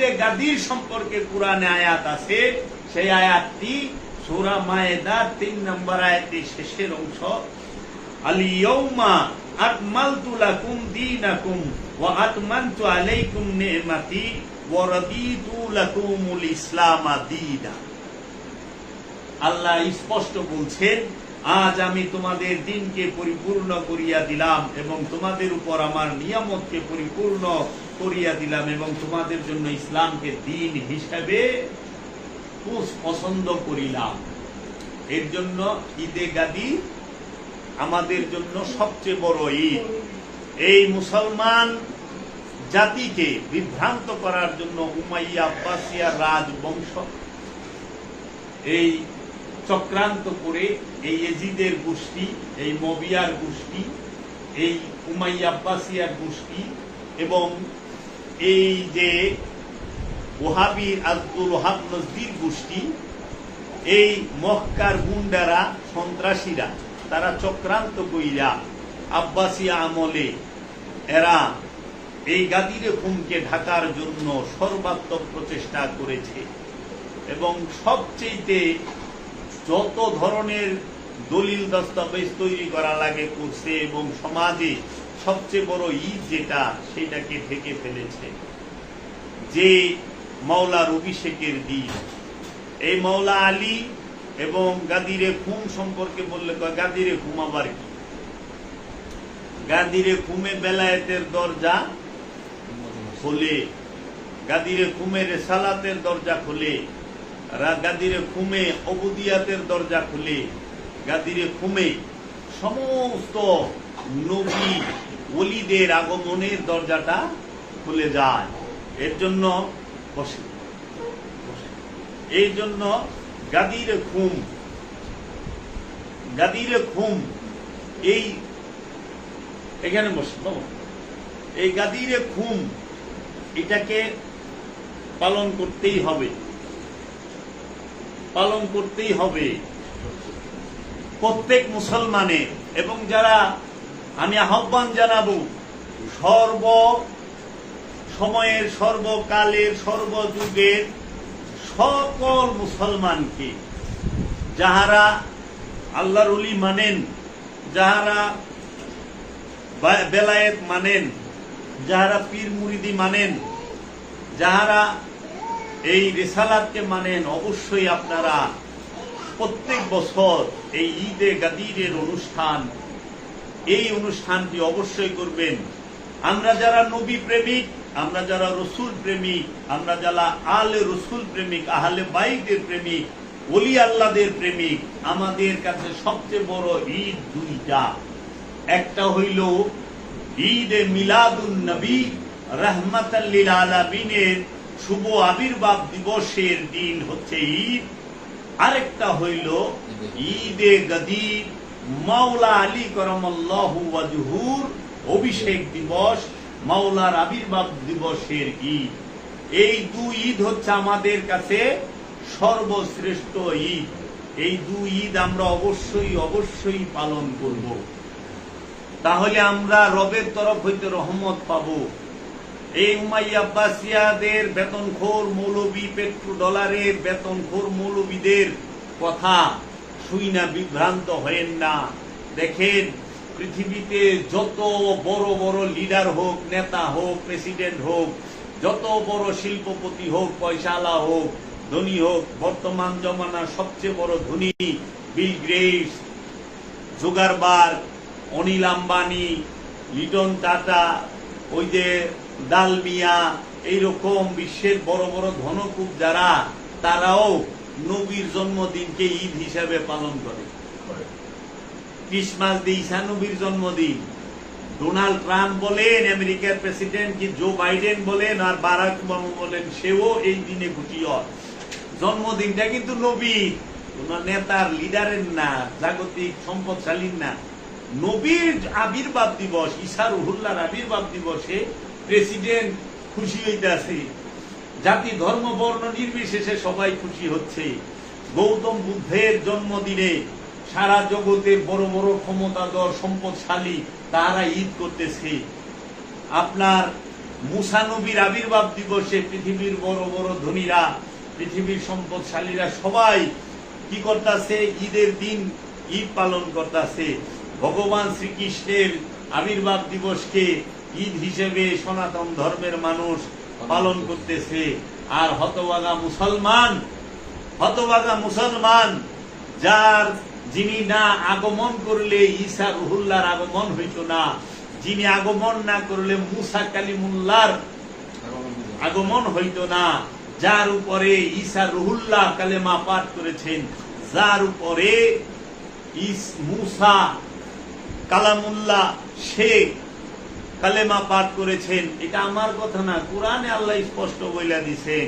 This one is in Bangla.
ঈদে গাদির সম্পর্কে কুরআনে আয়াত আছে। সেই আয়াতটি সূরা মায়েদার 3 নম্বর আয়াতের শেষের অংশ, আল-ইয়াউমা আকমালতু লাকুম দীনাকুম ওয়া আতমামতু আলাইকুম নি'মাতি ওয়া রাদিতু লাকুমুল ইসলাম দীনা। আল্লাহ স্পষ্ট বলছেন, আজ আমি তোমাদের দিনকে পরিপূর্ণ করিয়া দিলাম এবং তোমাদের উপর আমার নিয়ামতকে পরিপূর্ণ করিয়া দিলাম এবং তোমাদের জন্য ইসলামকে দিন হিসাবে পছন্দ করিলাম। এর জন্য ঈদে গাদি আমাদের জন্য সবচেয়ে বড় ঈদ। এই মুসলমান জাতিকে বিভ্রান্ত করার জন্য উমাইয়া আব্বাসিয়া রাজবংশ এই চক্রান্ত করে এই এজিদের গোষ্ঠী, এই মবিয়ার গোষ্ঠী, এই উমাইয়া আব্বাসিয়ার গোষ্ঠী এবং এই যে ওহাবীর আব্দুল ওহাব নজদির গোষ্ঠী, এই মক্কার গুন্ডারা, সন্ত্রাসীরা, তারা চক্রান্ত কইরা আব্বাসিয়া আমলে এরা এই গাদিরে খুমকে ঢাকার জন্য সর্বাত্মক প্রচেষ্টা করেছে এবং সবচেয়ে যত ধরনের দলিল দস্তাবেজ তৈরি করা লাগে করছে এবং সমাজে সবচেয়ে বড় ঈদ যেটা, সেটাকে ঢেকে ফেলেছে। যে মাওলার অভিষেকের দিন, এই মাওলা আলী এবং গাদিরে খুম সম্পর্কে বললে গাদিরে খুম আবার কি? গাদিরে খুমে বেলায়েতের দরজা খোলে, গাদিরে খুমে রেসালাতের দরজা খোলে, গাদিরে খুমে অবুদিয়াতের দরজা খুলে, গাদিরে খুমে সমস্ত নবী ওলিদের আগমনের দরজাটা খুলে যায়। এর জন্য এই জন্য গাদিরে খুম এই এখানে বসে এই গাদিরে খুম এটাকে পালন করতেই হবে প্রত্যেক মুসলমানের। এবং যারা, আমি আহ্বান জানাবো সর্ব সময়ের, সর্বকালের, সর্বযুগের সকল মুসলমানকে, যাহারা আল্লাহর ওলি মানেন, যাহারা বেলায়েত মানেন, যাহারা পীর মুরিদি মানেন, যাহারা এই রিসালাতকে মানেন, অবশ্যই আপনারা প্রত্যেক বছর এই ঈদে গাদিরের এই অনুষ্ঠানটি অবশ্যই করবেন। আমরা যারা নবী প্রেমিক, আমরা যারা রসুল প্রেমিক, আমরা যারা আলে রসুল প্রেমিক, আহলে বাইতের প্রেমিক, ওলি আল্লাহদের প্রেমিক, আমাদের কাছে সবচেয়ে বড় ঈদ দুইটা। একটা হইল ঈদে মিলাদুন নবী রাহমাতাল লিল আলামিনের শুভ আবির্ভাব দিবসের দিন হচ্ছে ঈদ। আরেকটা হইল ঈদে গাদির মাওলা আলী করমাল্লাহু ওয়াজহুর অভিষেক দিবস, মাওলার আবির্ভাব দিবসের ঈদ। এই দুই ঈদ হচ্ছে আমাদের কাছে সর্বশ্রেষ্ঠ ঈদ। এই দুই ঈদ আমরা অবশ্যই পালন করব, তাহলে আমরা রবের তরফ হইতে রহমত পাব। এই উমাইয়া আব্বাসিয়াদের বেতনখোর মৌলবী, পেট্রোডলারের বেতনখোর মৌলবীদের কথা শুই না বিভ্রান্ত হয়েন না। দেখেন, পৃথিবীতে যত বড় বড় লিডার হোক, নেতা হোক, প্রেসিডেন্ট হোক, যত বড় শিল্পপতি হোক, পয়সাওয়ালা হোক, ধনী হোক, বর্তমান জমানার সবচেয়ে বড় ধনী Bill Gates, Zuckerberg, Anil Ambani, লিটন টাটা, ওই যে ডালমিয়া, এইরকম বিশ্বের বড় বড় ধনকুব যারা, তারাও নবীর জন্মদিনকে ঈদ হিসাবে পালন করে। ক্রিসমাস ডে ঈসা নবীর জন্মদিন। ডোনাল্ড ট্রাম্প বলেন, আমেরিকার প্রেসিডেন্ট কি জো বাইডেন বলেন, আর বারাক ওবামা বলেন, সেও এই দিনে খুশি হয়। জন্মদিনটা কিন্তু নবীর, কোন নেতার, লিডারের না, জাগতিক সম্পদশালীর না। নবীর আবির্ভাব দিবস, ঈসা রুহুল্লাহর আবির্ভাব দিবসে প্রেসিডেন্ট খুশি হইতেছে, জাতি ধর্ম বর্ণ নির্বিশেষে সবাই খুশি হচ্ছে। গৌতম বুদ্ধের জন্মদিনে সারা জগতের বড় বড় ক্ষমতাধর সম্পদশালী তারা ঈদ করতেছে। আপনার মুসা নবীর আবির্ভাব দিবসে পৃথিবীর বড় বড় ধনীরা, পৃথিবীর সম্পদশালীরা সবাই কি করতেছে? ঈদের দিন ঈদ পালন করতেছে। ভগবান শ্রীকৃষ্ণের আবির্ভাব দিবসকে ঈদ হিসেবে সনাতন ধর্মের মানুষ পালন করতেছে। আর হতভাগা মুসলমান যার যিনি না আগমন করলে ঈসা রুহুল্লাহর আগমন হইত না, যিনি আগমন না করলে মুসা কালিমুল্লাহর আগমন হইত না, যার উপরে ঈসা রুহুল্লাহ কালেমা পাঠ করেছেন, যার উপরে মুসা কালামুল্লাহ সে কালেমা পাঠ করেছেন, এটা আমার কথা না, কোরআনে আল্লাহ স্পষ্ট বইলা দিছেন।